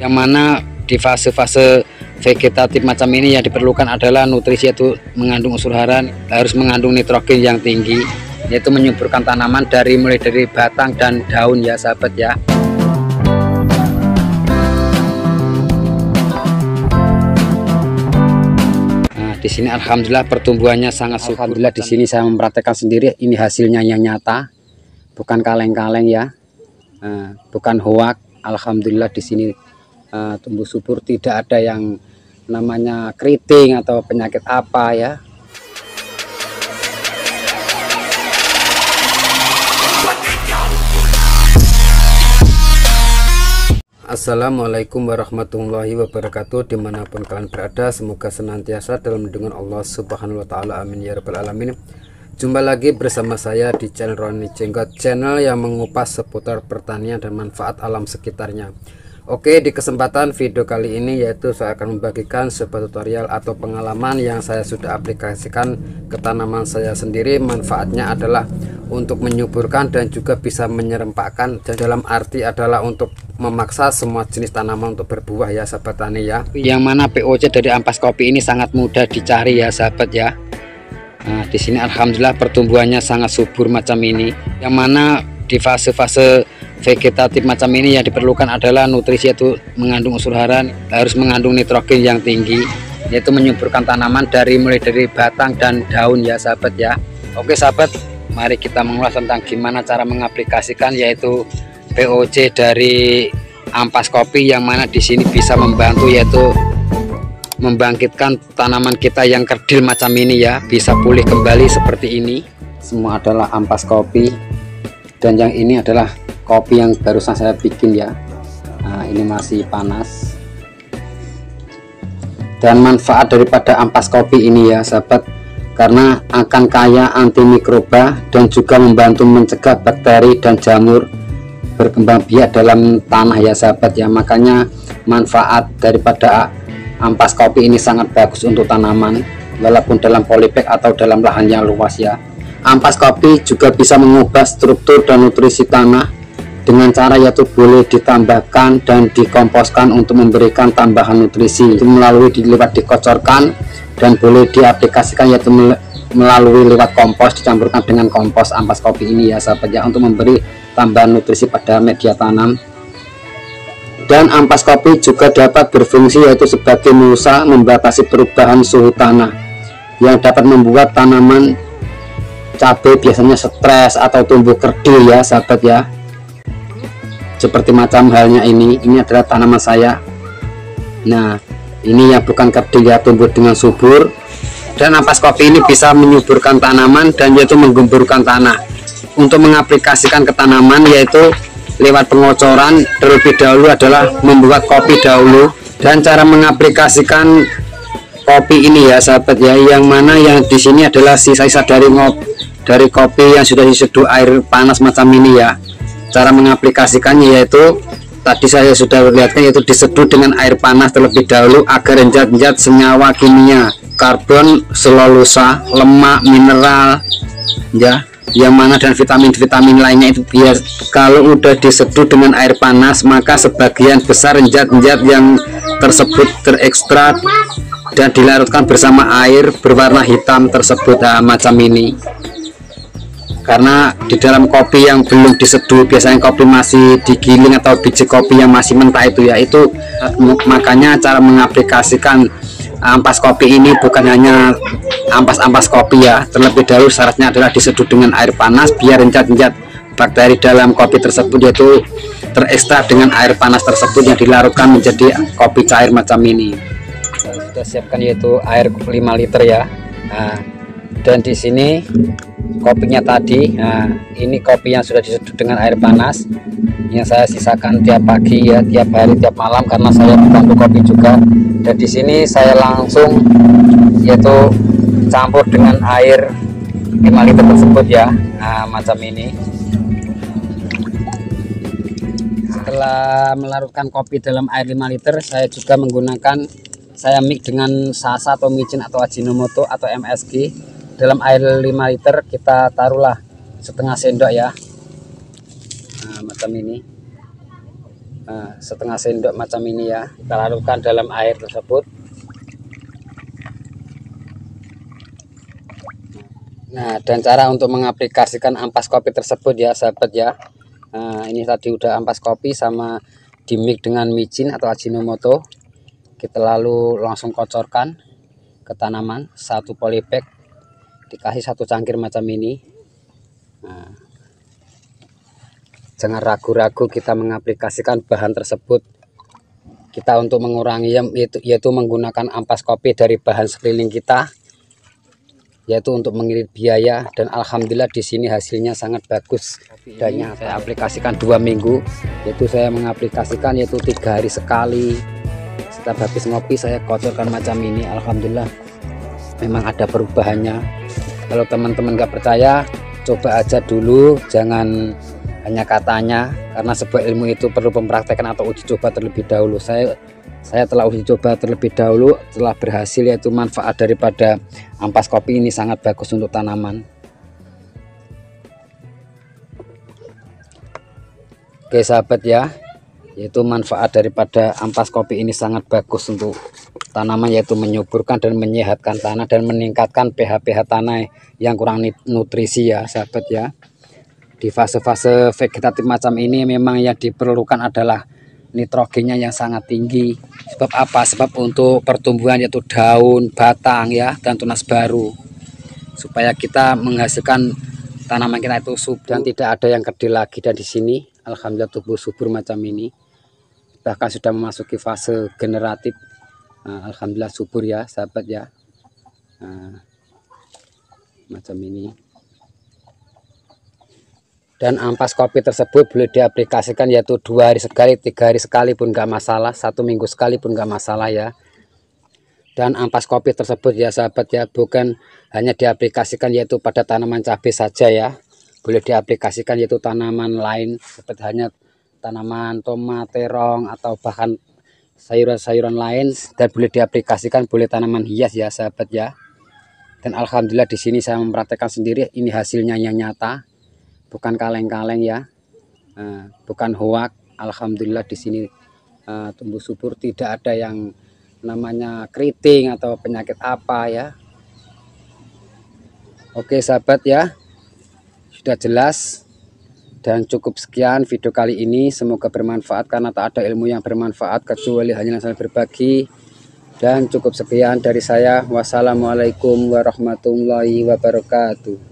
yang mana di fase-fase vegetatif macam ini yang diperlukan adalah nutrisi, yaitu mengandung unsur hara, harus mengandung nitrogen yang tinggi, yaitu menyuburkan tanaman mulai dari batang dan daun ya sahabat ya. Nah, di sini alhamdulillah pertumbuhannya sangat subur. Alhamdulillah di sini saya mempraktekkan sendiri, ini hasilnya yang nyata, bukan kaleng-kaleng ya. Nah, bukan hoak. Alhamdulillah di sini tumbuh subur, tidak ada yang namanya keriting atau penyakit apa ya. Assalamualaikum warahmatullahi wabarakatuh. Dimanapun kalian berada, semoga senantiasa dalam lindungan Allah Subhanahu wa Ta'ala, amin ya rabbal alamin. Jumpa lagi bersama saya di channel Roni Jenggot, channel yang mengupas seputar pertanian dan manfaat alam sekitarnya. Oke, di kesempatan video kali ini yaitu saya akan membagikan sebuah tutorial atau pengalaman yang saya sudah aplikasikan ke tanaman saya sendiri. Manfaatnya adalah untuk menyuburkan dan juga bisa menyerempakkan, dan dalam arti adalah untuk memaksa semua jenis tanaman untuk berbuah ya sahabat tani ya. Yang mana POC dari ampas kopi ini sangat mudah dicari ya sahabat ya. Nah, di sini alhamdulillah pertumbuhannya sangat subur macam ini, yang mana di fase-fase vegetatif macam ini yang diperlukan adalah nutrisi, yaitu mengandung unsur hara, harus mengandung nitrogen yang tinggi, yaitu menyuburkan tanaman mulai dari batang dan daun ya sahabat ya. Oke sahabat, mari kita mengulas tentang gimana cara mengaplikasikan yaitu POC dari ampas kopi, yang mana di sini bisa membantu yaitu membangkitkan tanaman kita yang kerdil macam ini ya, bisa pulih kembali seperti ini. Semua adalah ampas kopi, dan yang ini adalah kopi yang barusan saya bikin ya. Nah, ini masih panas. Dan manfaat daripada ampas kopi ini ya sahabat, karena akan kaya antimikroba dan juga membantu mencegah bakteri dan jamur berkembang biak dalam tanah ya sahabat ya. Makanya manfaat daripada ampas kopi ini sangat bagus untuk tanaman, walaupun dalam polybag atau dalam lahan yang luas ya. Ampas kopi juga bisa mengubah struktur dan nutrisi tanah dengan cara yaitu boleh ditambahkan dan dikomposkan untuk memberikan tambahan nutrisi, itu melalui lewat dikocorkan, dan boleh diaplikasikan yaitu melalui lewat kompos, dicampurkan dengan kompos ampas kopi ini ya sahabat ya, untuk memberi tambahan nutrisi pada media tanam. Dan ampas kopi juga dapat berfungsi yaitu sebagai mulsa, membatasi perubahan suhu tanah yang dapat membuat tanaman cabai biasanya stres atau tumbuh kerdil ya sahabat ya. Seperti macam halnya ini adalah tanaman saya. Nah, ini yang bukan kerdil ya, tumbuh dengan subur. Dan ampas kopi ini bisa menyuburkan tanaman dan yaitu menggemburkan tanah. Untuk mengaplikasikan ke tanaman yaitu lewat pengocoran, terlebih dahulu adalah membuat kopi dahulu. Dan cara mengaplikasikan kopi ini ya sahabat ya, yang mana yang di sini adalah sisa-sisa dari kopi yang sudah diseduh air panas macam ini ya. Cara mengaplikasikannya yaitu tadi saya sudah lihatkan, yaitu diseduh dengan air panas terlebih dahulu agar zat-zat senyawa kimia, karbon, selulosa, lemak, mineral ya, yang mana dan vitamin-vitamin lainnya itu biar kalau udah diseduh dengan air panas, maka sebagian besar zat-zat yang tersebut terekstrak dan dilarutkan bersama air berwarna hitam tersebut. Nah, macam ini. Karena di dalam kopi yang belum diseduh, biasanya kopi masih digiling atau biji kopi yang masih mentah itu ya, itu makanya cara mengaplikasikan ampas kopi ini bukan hanya ampas kopi ya, terlebih dahulu syaratnya adalah diseduh dengan air panas biar zat-zat bakteri dalam kopi tersebut yaitu terekstrak dengan air panas tersebut yang dilarutkan menjadi kopi cair macam ini. Sudah siapkan yaitu air 5 liter ya. Nah, dan di sini kopinya tadi. Nah, ini kopi yang sudah diseduh dengan air panas yang saya sisakan tiap pagi ya, tiap hari, tiap malam, karena saya bantu kopi juga. Dan di sini saya langsung yaitu campur dengan air 5 liter tersebut ya. Nah, macam ini. Setelah melarutkan kopi dalam air 5 liter, saya juga menggunakan, saya mix dengan sasa atau micin atau ajinomoto atau MSG. Dalam air 5 liter kita taruhlah setengah sendok ya. Nah, macam ini. setengah sendok macam ini ya, kita larutkan dalam air tersebut. Nah, dan cara untuk mengaplikasikan ampas kopi tersebut ya sahabat ya. Nah, ini tadi udah ampas kopi sama dimix dengan micin atau Ajinomoto. Kita lalu langsung kocorkan ke tanaman, satu polybag dikasih satu cangkir macam ini. Nah, jangan ragu-ragu kita mengaplikasikan bahan tersebut. Kita untuk mengurangi yaitu menggunakan ampas kopi dari bahan sekeliling kita, yaitu untuk mengirit biaya. Dan alhamdulillah di sini hasilnya sangat bagus. Dan saya aplikasikan 2 minggu, yaitu saya mengaplikasikan yaitu 3 hari sekali. Setiap habis ngopi saya kocorkan macam ini. Alhamdulillah memang ada perubahannya. Kalau teman-teman nggak percaya, coba aja dulu, jangan hanya katanya, karena sebuah ilmu itu perlu mempraktekkan atau uji coba terlebih dahulu. Saya telah uji coba terlebih dahulu, telah berhasil, yaitu manfaat daripada ampas kopi ini sangat bagus untuk tanaman. Oke sahabat ya, yaitu manfaat daripada ampas kopi ini sangat bagus untuk tanaman, yaitu menyuburkan dan menyehatkan tanah dan meningkatkan pH tanah yang kurang nutrisi ya sahabat ya. Di fase-fase vegetatif macam ini memang yang diperlukan adalah nitrogennya yang sangat tinggi. Sebab apa? Sebab untuk pertumbuhan yaitu daun, batang ya, dan tunas baru, supaya kita menghasilkan tanaman kita itu subur dan tidak ada yang kerdil lagi. Dan di sini alhamdulillah tumbuh subur macam ini, bahkan sudah memasuki fase generatif. Alhamdulillah subur ya sahabat ya. Macam ini. Dan ampas kopi tersebut boleh diaplikasikan yaitu 2 hari sekali, 3 hari sekali pun nggak masalah, 1 minggu sekali pun nggak masalah ya. Dan ampas kopi tersebut ya sahabat ya, bukan hanya diaplikasikan yaitu pada tanaman cabai saja ya, boleh diaplikasikan yaitu tanaman lain seperti hanya tanaman tomat, terong, atau bahkan sayuran-sayuran lain, dan boleh diaplikasikan boleh tanaman hias ya sahabat ya. Dan alhamdulillah di sini saya mempraktekkan sendiri, ini hasilnya yang nyata, bukan kaleng-kaleng ya, bukan hoak. Alhamdulillah di sini tumbuh subur, tidak ada yang namanya keriting atau penyakit apa ya. Oke sahabat ya, sudah jelas. Dan cukup sekian video kali ini, semoga bermanfaat, karena tak ada ilmu yang bermanfaat kecuali hanya saling berbagi. Dan cukup sekian dari saya. Wassalamualaikum warahmatullahi wabarakatuh.